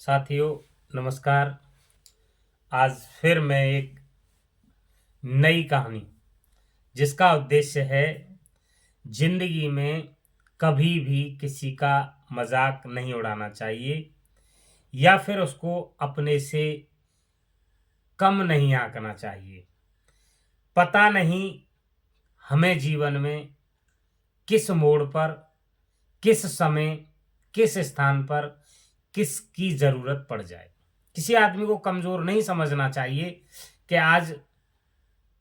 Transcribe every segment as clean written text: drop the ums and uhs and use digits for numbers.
साथियों नमस्कार। आज फिर मैं एक नई कहानी जिसका उद्देश्य है जिंदगी में कभी भी किसी का मजाक नहीं उड़ाना चाहिए या फिर उसको अपने से कम नहीं आंकना चाहिए। पता नहीं हमें जीवन में किस मोड़ पर, किस समय, किस स्थान पर किसकी जरूरत पड़ जाए। किसी आदमी को कमजोर नहीं समझना चाहिए कि आज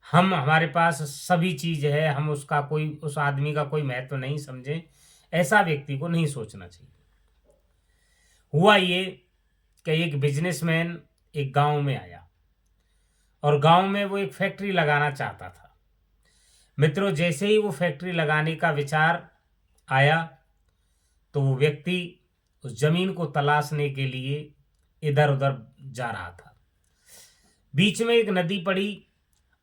हमारे पास सभी चीज है, हम उस आदमी का कोई महत्व नहीं समझे। ऐसा व्यक्ति को नहीं सोचना चाहिए। हुआ ये कि एक बिजनेसमैन एक गांव में आया और गांव में वो एक फैक्ट्री लगाना चाहता था। मित्रों, जैसे ही वो फैक्ट्री लगाने का विचार आया तो वो व्यक्ति उस जमीन को तलाशने के लिए इधर उधर जा रहा था। बीच में एक नदी पड़ी।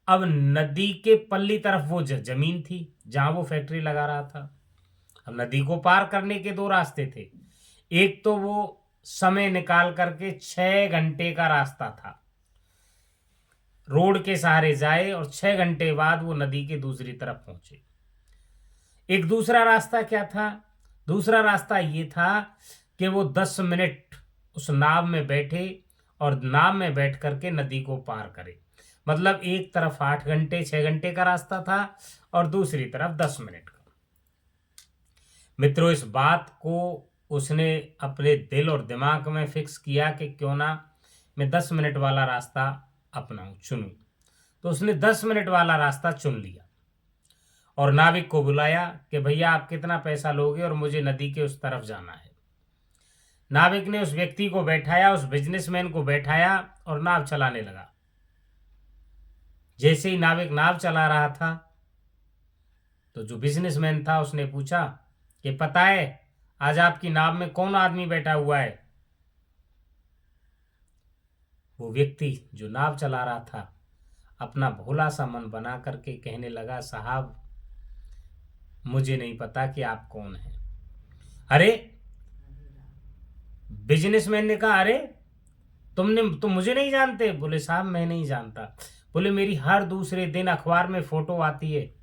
अब नदी के पल्ली तरफ वो जमीन थी जहां वो फैक्ट्री लगा रहा था। अब नदी को पार करने के दो रास्ते थे। एक तो वो समय निकाल करके 6 घंटे का रास्ता था, रोड के सहारे जाए और 6 घंटे बाद वो नदी के दूसरी तरफ पहुंचे। एक दूसरा रास्ता क्या था? दूसरा रास्ता ये था कि वो 10 मिनट उस नाव में बैठे और नाव में बैठ करके नदी को पार करे। मतलब एक तरफ 8 घंटे 6 घंटे का रास्ता था और दूसरी तरफ 10 मिनट का। मित्रों, इस बात को उसने अपने दिल और दिमाग में फिक्स किया कि क्यों ना मैं 10 मिनट वाला रास्ता अपनाऊं, चुनूं। तो उसने 10 मिनट वाला रास्ता चुन लिया और नाविक को बुलाया कि भैया आप कितना पैसा लोगे और मुझे नदी के उस तरफ जाना है। नाविक ने उस व्यक्ति को बैठाया, उस बिजनेसमैन को बैठाया और नाव चलाने लगा। जैसे ही नाविक नाव चला रहा था तो जो बिजनेसमैन था उसने पूछा कि पता है आज आपकी नाव में कौन आदमी बैठा हुआ है? वो व्यक्ति जो नाव चला रहा था अपना भोला सा मन बना करके कहने लगा, साहब मुझे नहीं पता कि आप कौन हैं। अरे, बिजनेसमैन ने कहा, अरे तुम मुझे नहीं जानते? बोले साहब मैं नहीं जानता। बोले मेरी हर दूसरे दिन अखबार में फोटो आती है,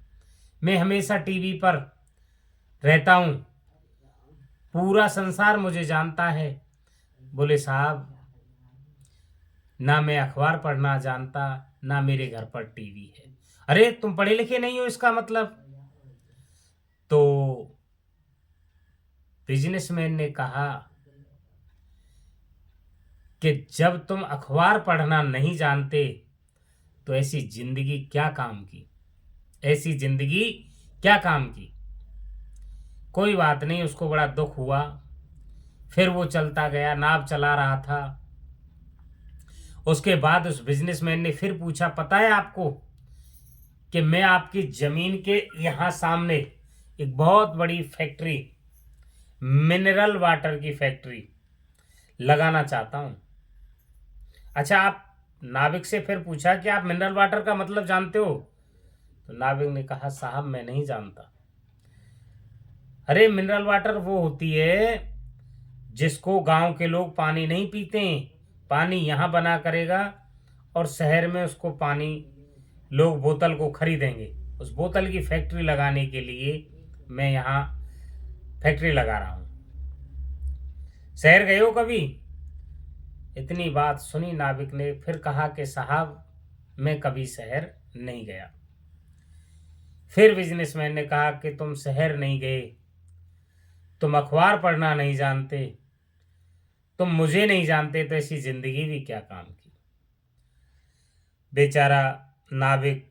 मैं हमेशा टीवी पर रहता हूं, पूरा संसार मुझे जानता है। बोले साहब ना मैं अखबार पढ़ना जानता, ना मेरे घर पर टीवी है। अरे तुम पढ़े लिखे नहीं हो इसका मतलब? तो बिजनेसमैन ने कहा कि जब तुम अखबार पढ़ना नहीं जानते तो ऐसी जिंदगी क्या काम की? ऐसी जिंदगी क्या काम की? कोई बात नहीं, उसको बड़ा दुख हुआ। फिर वो चलता गया, नाव चला रहा था। उसके बाद उस बिजनेसमैन ने फिर पूछा, पता है आपको कि मैं आपकी जमीन के यहां सामने एक बहुत बड़ी फैक्ट्री, मिनरल वाटर की फैक्ट्री लगाना चाहता हूं। अच्छा, आप नाविक से फिर पूछा कि आप मिनरल वाटर का मतलब जानते हो? तो नाविक ने कहा, साहब मैं नहीं जानता। अरे मिनरल वाटर वो होती है जिसको गांव के लोग पानी नहीं पीते हैं, पानी यहां बना करेगा और शहर में उसको पानी लोग बोतल को खरीदेंगे। उस बोतल की फैक्ट्री लगाने के लिए मैं यहाँ फैक्ट्री लगा रहा हूँ। शहर गए हो कभी? इतनी बात सुनी नाविक ने, फिर कहा कि साहब मैं कभी शहर नहीं गया। फिर बिजनेसमैन ने कहा कि तुम शहर नहीं गए, तुम अखबार पढ़ना नहीं जानते, तुम मुझे नहीं जानते, तो ऐसी जिंदगी भी क्या काम की? बेचारा नाविक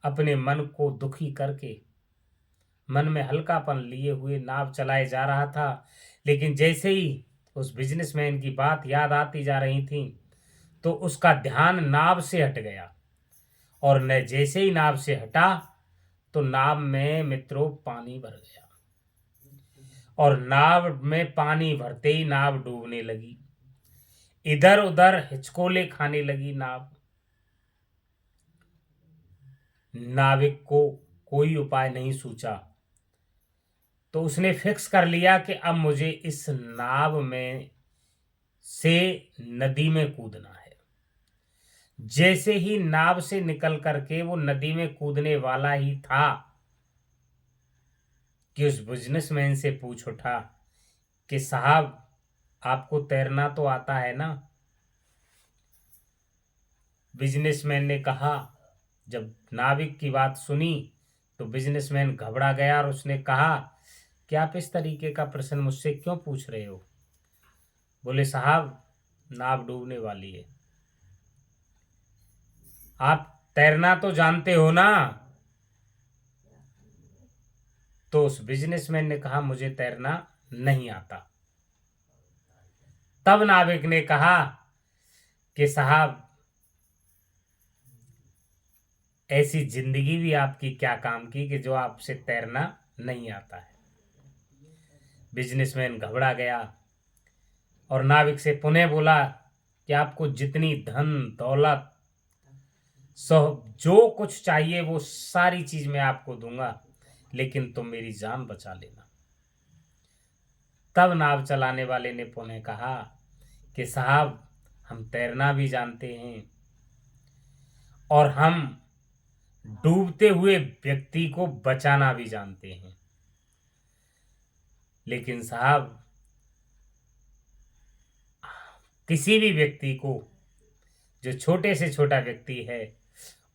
अपने मन को दुखी करके, मन में हल्कापन लिए हुए नाव चलाए जा रहा था। लेकिन जैसे ही उस बिजनेसमैन की बात याद आती जा रही थी तो उसका ध्यान नाव से हट गया और न जैसे ही नाव से हटा तो नाव में मित्रों पानी भर गया और नाव में पानी भरते ही नाव डूबने लगी। इधर उधर हिचकोले खाने लगी नाव। नाविक को कोई उपाय नहीं सूझा तो उसने फिक्स कर लिया कि अब मुझे इस नाव में से नदी में कूदना है। जैसे ही नाव से निकल करके वो नदी में कूदने वाला ही था कि उस बिजनेसमैन से पूछ उठा कि साहब, आपको तैरना तो आता है ना? बिजनेसमैन ने कहा। जब नाविक की बात सुनी तो बिजनेसमैन घबरा गया और उसने कहा कि आप इस तरीके का प्रश्न मुझसे क्यों पूछ रहे हो? बोले, साहब, नाव डूबने वाली है, आप तैरना तो जानते हो ना? तो उस बिजनेसमैन ने कहा, मुझे तैरना नहीं आता। तब नाविक ने कहा कि साहब, ऐसी जिंदगी भी आपकी क्या काम की कि जो आपसे तैरना नहीं आता है। बिजनेसमैन घबरा गया और नाविक से पुनः बोला कि आपको जितनी धन दौलत सब जो कुछ चाहिए वो सारी चीज मैं आपको दूंगा, लेकिन तुम मेरी जान बचा लेना। तब नाव चलाने वाले ने पुनः कहा कि साहब, हम तैरना भी जानते हैं और हम डूबते हुए व्यक्ति को बचाना भी जानते हैं, लेकिन साहब, किसी भी व्यक्ति को, जो छोटे से छोटा व्यक्ति है,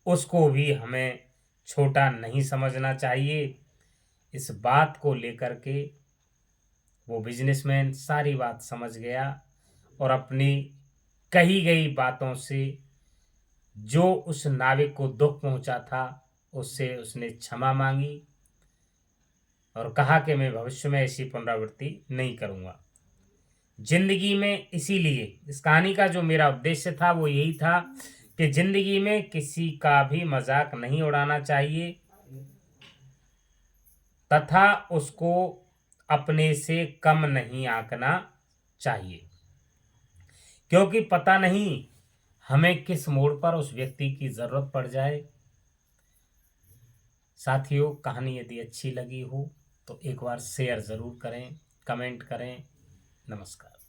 उसको भी हमें छोटा नहीं समझना चाहिए। इस बात को लेकर के वो बिजनेसमैन सारी बात समझ गया और अपनी कही गई बातों से जो उस नाविक को दुख पहुंचा था उससे उसने क्षमा मांगी और कहा कि मैं भविष्य में ऐसी पुनरावृत्ति नहीं करूंगा। जिंदगी में इसीलिए इस कहानी का जो मेरा उद्देश्य था वो यही था कि जिंदगी में किसी का भी मजाक नहीं उड़ाना चाहिए तथा उसको अपने से कम नहीं आंकना चाहिए, क्योंकि पता नहीं हमें किस मोड़ पर उस व्यक्ति की जरूरत पड़ जाए। साथियों, कहानी यदि अच्छी लगी हो तो एक बार शेयर जरूर करें, कमेंट करें। नमस्कार।